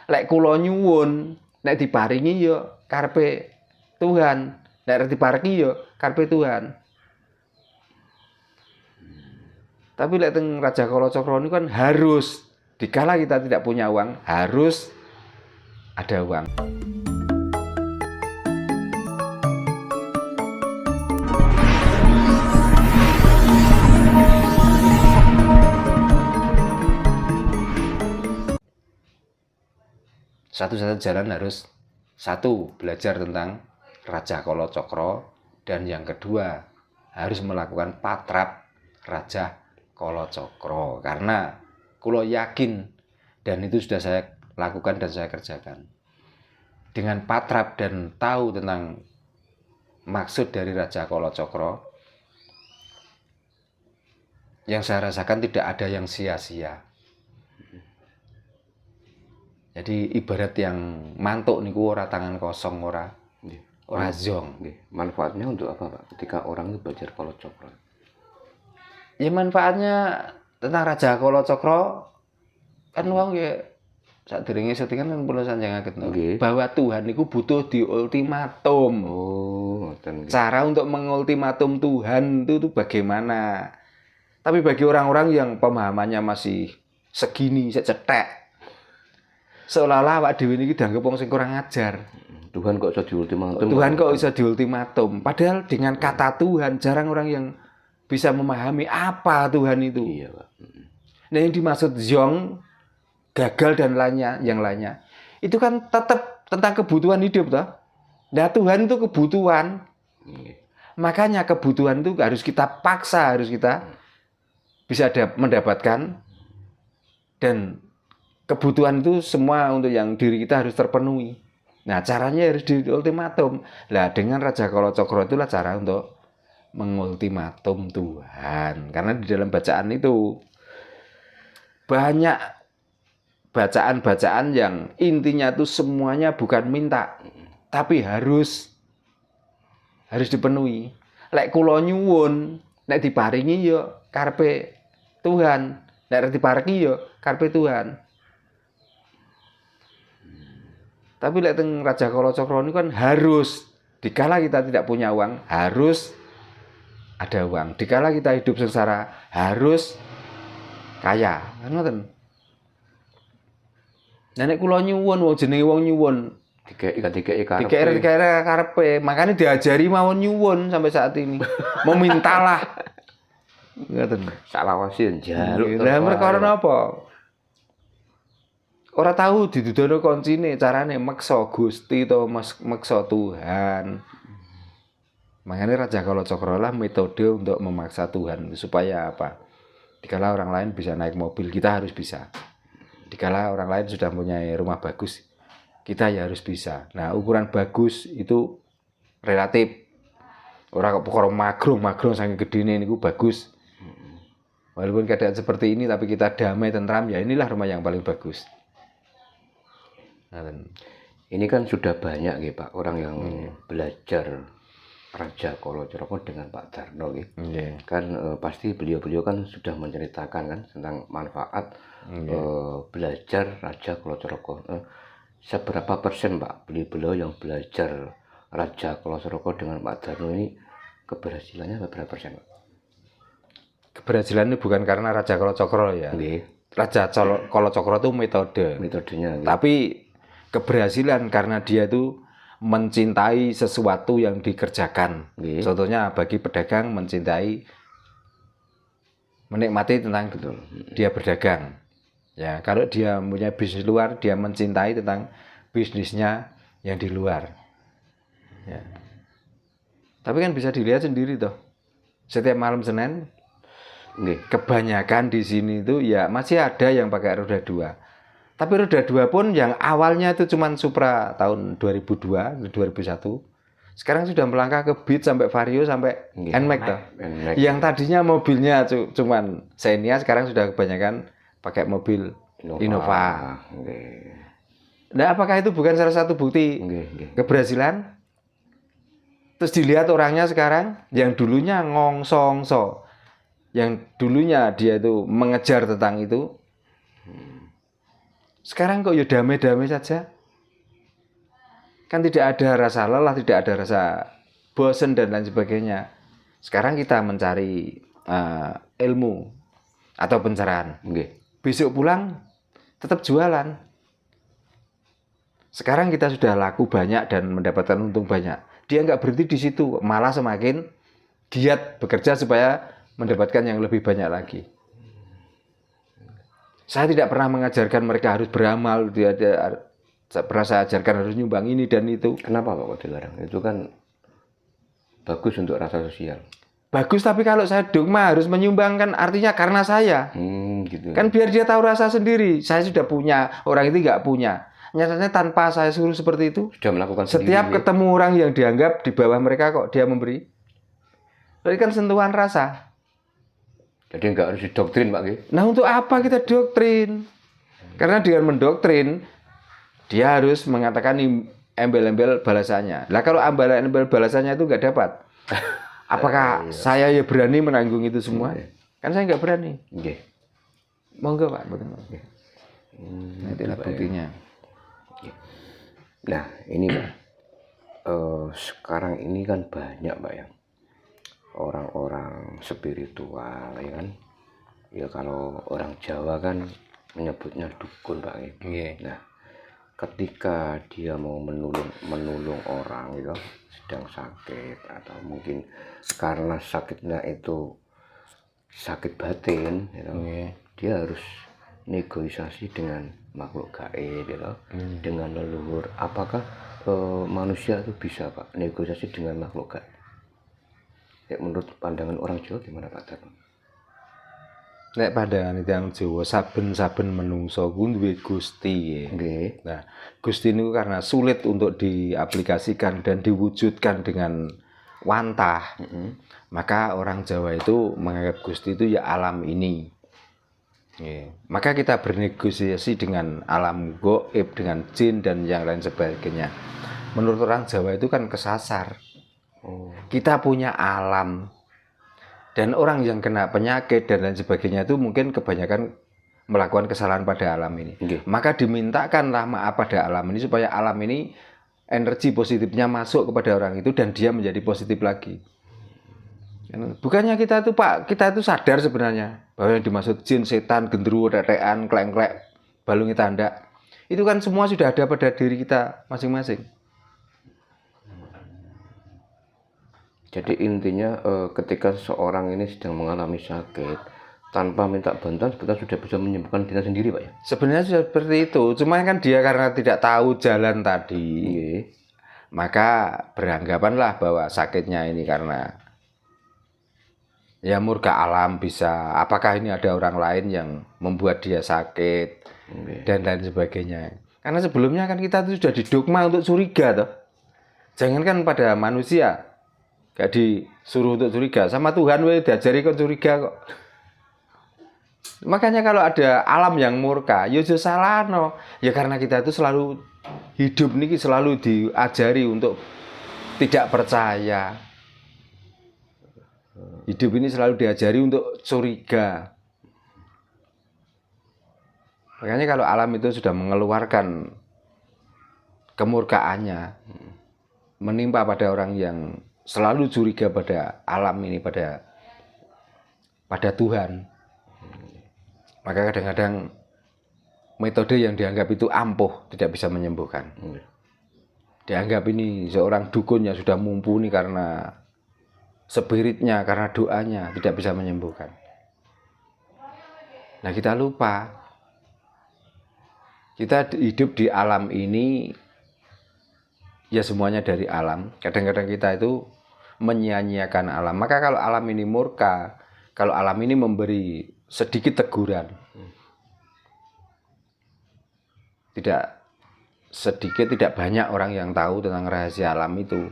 Lek kula nyuwun, nek diparingi ya karepe Tuhan. Nek diparingi ya karepe Tuhan. Tapi lek teng Raja Kalacakra ini kan harus dikala kita tidak punya uang, harus ada uang. Satu-satu jalan harus satu, belajar tentang Raja Kalacakra, dan yang kedua harus melakukan patrap Raja Kalacakra, karena kula yakin dan itu sudah saya lakukan dan saya kerjakan. Dengan patrap dan tahu tentang maksud dari Raja Kalacakra, yang saya rasakan tidak ada yang sia-sia. Jadi ibarat yang mantuk niku ora tangan kosong, ora zong. Manfaatnya untuk apa, Pak? Ketika orang itu belajar Kalacakra. Ya manfaatnya tentang Raja Kalacakra kan wong ya sadurunge settingan kan kula sanjangaken bahwa Tuhan niku butuh diultimatum. Oh, cara untuk mengultimatum Tuhan itu bagaimana? Tapi bagi orang-orang yang pemahamannya masih segini, secetek, seolah-olah awak dhewe niki dianggap wong sing kurang ajar. Tuhan kok bisa diultimatum? Tuhan kok bisa diultimatum? Padahal dengan kata Tuhan jarang orang yang bisa memahami apa Tuhan itu. Iya, Pak. Nah, yang dimaksud zong, gagal dan yang lainnya, itu kan tetap tentang kebutuhan hidup toh. Nah, Tuhan itu kebutuhan. Makanya kebutuhan itu harus kita paksa, harus kita bisa mendapatkan, dan kebutuhan itu semua untuk yang diri kita harus terpenuhi. Nah, caranya harus diultimatum. Nah, dengan Raja Kalacakra itulah cara untuk mengultimatum Tuhan. Karena di dalam bacaan itu banyak bacaan-bacaan yang intinya itu semuanya bukan minta, tapi harus dipenuhi. Lek kula nyuwun, nek diparingi ya karepe Tuhan. Nek diparingi ya karepe Tuhan. Tapi lek teng Raja Kalacakra ini kan harus, dikala kita tidak punya uang, harus ada uang. Dikala kita hidup sengsara, harus kaya. Kan ngoten. Nek kula nyuwun, wong jenenge wong nyuwun, dikei karepe. Makanya diajari mawon nyuwun sampai saat ini. Memintalah. Ngoten. Salawasin njaluk. Lah perkara napa? Ora tahu didudono koncine carane meksa Gusti to meksa Tuhan. Makanya Raja Kalacakra lah metode untuk memaksa Tuhan supaya apa? Dikala orang lain bisa naik mobil, kita harus bisa. Dikala orang lain sudah punya rumah bagus, kita ya harus bisa. Nah, ukuran bagus itu relatif. Orang kok perkara magrong saking gedene niku bagus. Walaupun keadaan seperti ini tapi kita damai tentram, ya inilah rumah yang paling bagus. Ini kan sudah banyak ya, Pak, orang yang belajar Raja Kalacakra dengan Pak Darno kan pasti beliau kan sudah menceritakan kan tentang manfaat belajar Raja Kalacakra. Seberapa persen, Pak, beliau yang belajar Raja Kalacakra dengan Pak Darno ini keberhasilannya berapa persen, Pak? Keberhasilannya bukan karena Raja Kalacakra ya. Raja Kalacakra itu metodenya. Tapi keberhasilan karena dia itu mencintai sesuatu yang dikerjakan. Contohnya bagi pedagang menikmati tentang dia berdagang. Ya, kalau dia punya bisnis luar, dia mencintai tentang bisnisnya yang di luar. Ya. Tapi kan bisa dilihat sendiri toh. Setiap malam Senin, kebanyakan di sini itu ya masih ada yang pakai roda 2. Tapi roda 2 pun yang awalnya itu cuma Supra tahun 2002, 2001. Sekarang sudah melangkah ke Beat sampai Vario sampai NMAX toh. Yang tadinya mobilnya cuma Xenia, sekarang sudah kebanyakan pakai mobil Innova. Nah, apakah itu bukan salah satu bukti keberhasilan? Terus dilihat orangnya sekarang, yang dulunya ngongsongso, yang dulunya dia itu mengejar tentang itu, Sekarang kok ya damai-damai saja. Kan tidak ada rasa lelah, tidak ada rasa bosan dan lain sebagainya. Sekarang kita mencari ilmu atau pencerahan. Besok pulang tetap jualan. Sekarang kita sudah laku banyak dan mendapatkan untung banyak. Dia nggak berhenti di situ, malah semakin giat bekerja supaya mendapatkan yang lebih banyak lagi. Saya tidak pernah mengajarkan mereka harus beramal, pernah saya ajarkan harus nyumbang ini dan itu. Kenapa Pak kok dilarang? Itu kan bagus untuk rasa sosial. Bagus, tapi kalau saya dogma harus menyumbang kan artinya karena saya. Gitu. Kan biar dia tahu rasa sendiri. Saya sudah punya, orang itu nggak punya. Nyatanya tanpa saya suruh seperti itu. Sudah melakukan setiap sendiri, ketemu orang yang dianggap di bawah mereka kok dia memberi. Berarti kan sentuhan rasa. Jadi nggak harus didoktrin Pak. Nah untuk apa kita doktrin? Karena dengan mendoktrin, dia harus mengatakan embel-embel balasannya. Lah kalau embel-embel balasannya itu nggak dapat. Apakah saya ya berani menanggung itu semua? Kan saya nggak berani. Monggo Pak. Nah, itulah buktinya. Nah ini Pak, sekarang ini kan banyak Pak yang orang-orang spiritual ya kan. Ya kalau orang Jawa kan menyebutnya dukun Pak. Nah ketika dia mau menolong orang gitu sedang sakit atau mungkin karena sakitnya itu sakit batin gitu, dia harus negosiasi dengan makhluk gaib gitu, dengan leluhur. Apakah manusia itu bisa Pak negosiasi dengan makhluk gaib? Ya menurut pandangan orang Jawa gimana Pak Tarno? Nek pandangan itu yang Jawa, saben-saben menungso ku duwe Gusti. Nah, Gusti niku karena sulit untuk diaplikasikan dan diwujudkan dengan wantah. Maka orang Jawa itu menganggap Gusti itu ya alam ini. Maka kita bernegosiasi dengan alam gaib, dengan jin dan yang lain sebagainya. Menurut orang Jawa itu kan kesasar. Kita punya alam. Dan orang yang kena penyakit dan lain sebagainya itu mungkin kebanyakan melakukan kesalahan pada alam ini. Maka dimintakanlah maaf pada alam ini supaya alam ini energi positifnya masuk kepada orang itu dan dia menjadi positif lagi. Bukannya kita itu Pak, kita itu sadar sebenarnya bahwa yang dimaksud jin, setan, gendruwo, tetean, kleng-klek, balungi tanda, itu kan semua sudah ada pada diri kita masing-masing. Jadi intinya ketika seorang ini sedang mengalami sakit tanpa minta bantuan sebetulnya sudah bisa menyembuhkan dirinya sendiri Pak ya? Sebenarnya sudah seperti itu, cuma kan dia karena tidak tahu jalan tadi, maka beranggapanlah bahwa sakitnya ini karena ya murka alam bisa. Apakah ini ada orang lain yang membuat dia sakit dan lain sebagainya. Karena sebelumnya kan kita itu sudah didogma untuk curiga toh. Jangankan pada manusia. Gak disuruh untuk curiga, sama Tuhan diajari kok curiga kok. Makanya kalau ada alam yang murka, ya salah no. Ya karena kita itu selalu hidup nih selalu diajari untuk tidak percaya. Hidup ini selalu diajari untuk curiga. Makanya kalau alam itu sudah mengeluarkan kemurkaannya, menimpa pada orang yang selalu curiga pada alam ini, pada Tuhan. Maka kadang-kadang metode yang dianggap itu ampuh, tidak bisa menyembuhkan. Dianggap ini seorang dukun yang sudah mumpuni karena spiritnya, karena doanya, tidak bisa menyembuhkan. Nah kita lupa, kita hidup di alam ini, ya semuanya dari alam. Kadang-kadang kita itu menyia-nyiakan alam. Maka kalau alam ini murka, kalau alam ini memberi sedikit teguran, tidak sedikit, tidak banyak orang yang tahu tentang rahasia alam itu.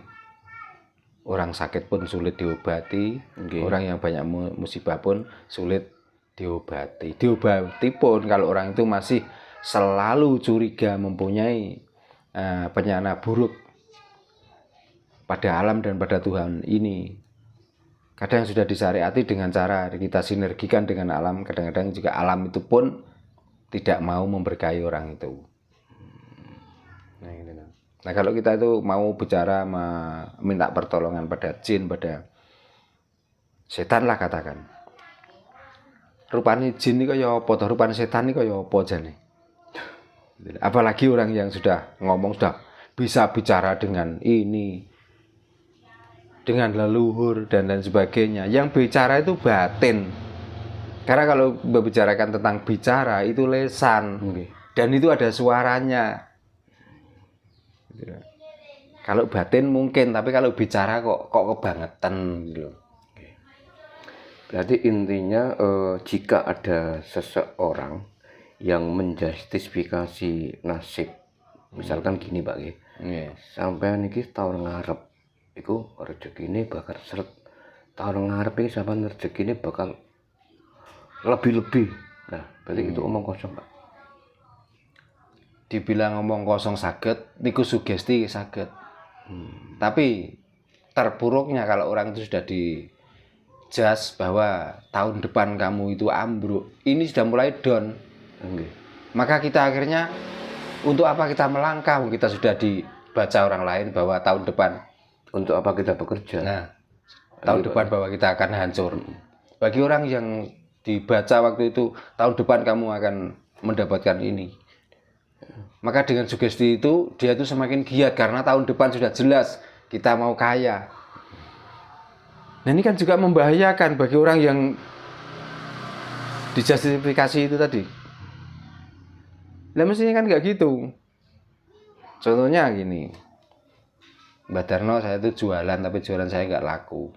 Orang sakit pun sulit diobati, orang yang banyak musibah pun sulit diobati. Diobati pun kalau orang itu masih selalu curiga, mempunyai penyana buruk pada alam dan pada Tuhan ini. Kadang sudah disyariati dengan cara kita sinergikan dengan alam, kadang-kadang juga alam itu pun tidak mau memberkahi orang itu. Nah, kalau kita itu mau bicara minta pertolongan pada jin, pada setan lah katakan. Rupanya jin ini kaya apa, rupanya setan ini kaya apa jane. Apalagi orang yang sudah ngomong, sudah bisa bicara dengan ini, dengan leluhur dan lain sebagainya. Yang bicara itu batin. Karena kalau membicarakan tentang bicara itu lesan, dan itu ada suaranya. Kalau batin mungkin, tapi kalau bicara kok kebangetan gitu. Berarti intinya jika ada seseorang yang menjustifikasi nasib, misalkan gini Pak Ki, sampai niki tahun ngarep, iku rezeki ini bakal seret. Tahun ngarep ini sampai rezeki ini bakal lebih-lebih. Nah, berarti itu omong kosong Pak. Dibilang ngomong kosong saged, niku sugesti saged. Tapi terpuruknya kalau orang itu sudah di-judge bahwa tahun depan kamu itu ambruk, ini sudah mulai down. Maka kita akhirnya untuk apa kita melangkah? Kita sudah dibaca orang lain bahwa tahun depan. Untuk apa kita bekerja? Nah, tahun depan bahwa kita akan hancur. Bagi orang yang dibaca waktu itu, tahun depan kamu akan mendapatkan ini. Maka dengan sugesti itu dia itu semakin giat karena tahun depan sudah jelas kita mau kaya. Nah, ini kan juga membahayakan bagi orang yang dijustifikasi itu tadi. Nah, mestinya kan nggak gitu. Contohnya gini, Mbak Darno, saya itu jualan tapi jualan saya nggak laku.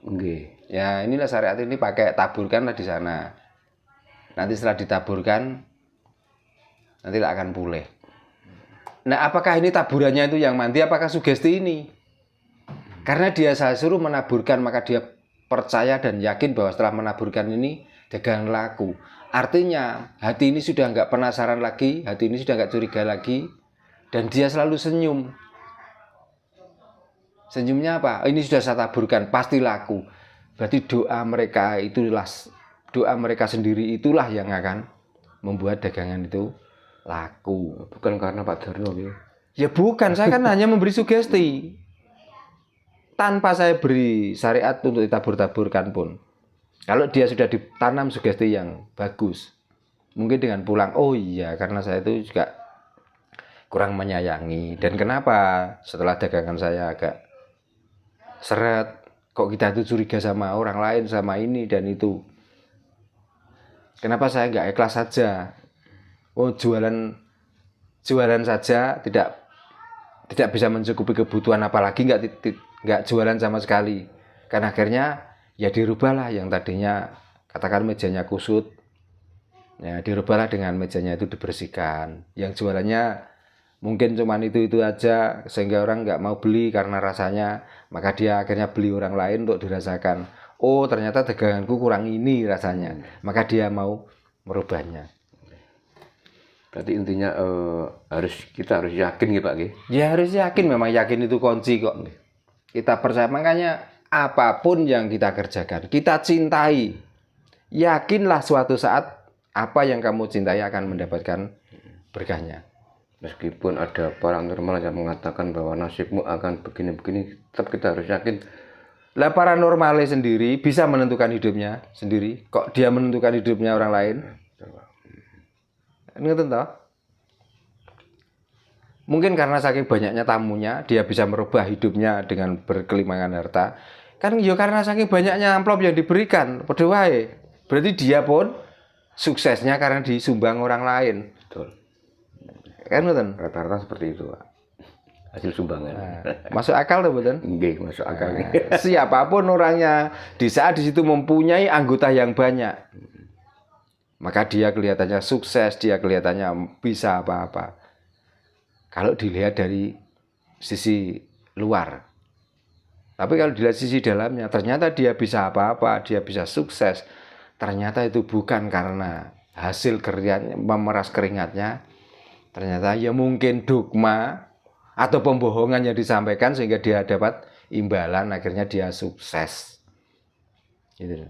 Ya inilah syariat ini pakai taburkanlah di sana. Nanti setelah ditaburkan nanti akan pulih. Nah, apakah ini taburannya itu yang mandi, apakah sugesti ini? Karena dia saya suruh menaburkan, maka dia percaya dan yakin bahwa setelah menaburkan ini dagangan laku. Artinya hati ini sudah nggak penasaran lagi, hati ini sudah nggak curiga lagi, dan dia selalu senyum. Senyumnya apa? Ini sudah saya taburkan, pasti laku. Berarti doa mereka sendiri itulah yang akan membuat dagangan itu laku. Bukan karena Pak Darno ya bukan, saya kan hanya memberi sugesti tanpa saya beri syariat untuk ditabur-taburkan pun. Kalau dia sudah ditanam sugesti yang bagus, mungkin dengan pulang, oh iya karena saya itu juga kurang menyayangi. Dan kenapa setelah dagangan saya agak seret, kok kita itu curiga sama orang lain, sama ini dan itu. Kenapa saya nggak ikhlas saja? Oh, jualan saja tidak bisa mencukupi kebutuhan, apalagi nggak jualan sama sekali. Karena akhirnya ya dirubahlah yang tadinya katakan mejanya kusut, ya dirubahlah dengan mejanya itu dibersihkan. Yang jualannya mungkin cuman itu aja sehingga orang nggak mau beli karena rasanya, maka dia akhirnya beli orang lain untuk dirasakan. Oh, ternyata daganganku kurang ini rasanya, maka dia mau merubahnya. Berarti intinya kita harus yakin gitu Pak Ki. Ya harus yakin, memang yakin itu kunci kok. Kita percaya, makanya apapun yang kita kerjakan, kita cintai. Yakinlah suatu saat apa yang kamu cintai akan mendapatkan berkahnya. Meskipun ada paranormal yang mengatakan bahwa nasibmu akan begini-begini, tetap kita harus yakin. Lah paranormal sendiri bisa menentukan hidupnya sendiri. Kok dia menentukan hidupnya orang lain? Ngerti toh? Mungkin karena saking banyaknya tamunya, dia bisa merubah hidupnya dengan berkelimangan harta. Kan ya karena saking banyaknya amplop yang diberikan, padha wae. Berarti dia pun suksesnya karena disumbang orang lain. Betul. Kan ngoten? Rata-rata seperti itu, Pak. Hasil sumbangan. Nah, masuk akal tuh, betul? Nggih, masuk akal. Nah, siapapun orangnya, di saat di situ mempunyai anggota yang banyak, maka dia kelihatannya sukses, dia kelihatannya bisa apa-apa. Kalau dilihat dari sisi luar. Tapi kalau dilihat sisi dalamnya, ternyata dia bisa apa-apa, dia bisa sukses. Ternyata itu bukan karena hasil kerjanya, memeras keringatnya. Ternyata ya mungkin dogma atau pembohongan yang disampaikan sehingga dia dapat imbalan, akhirnya dia sukses. Gitu.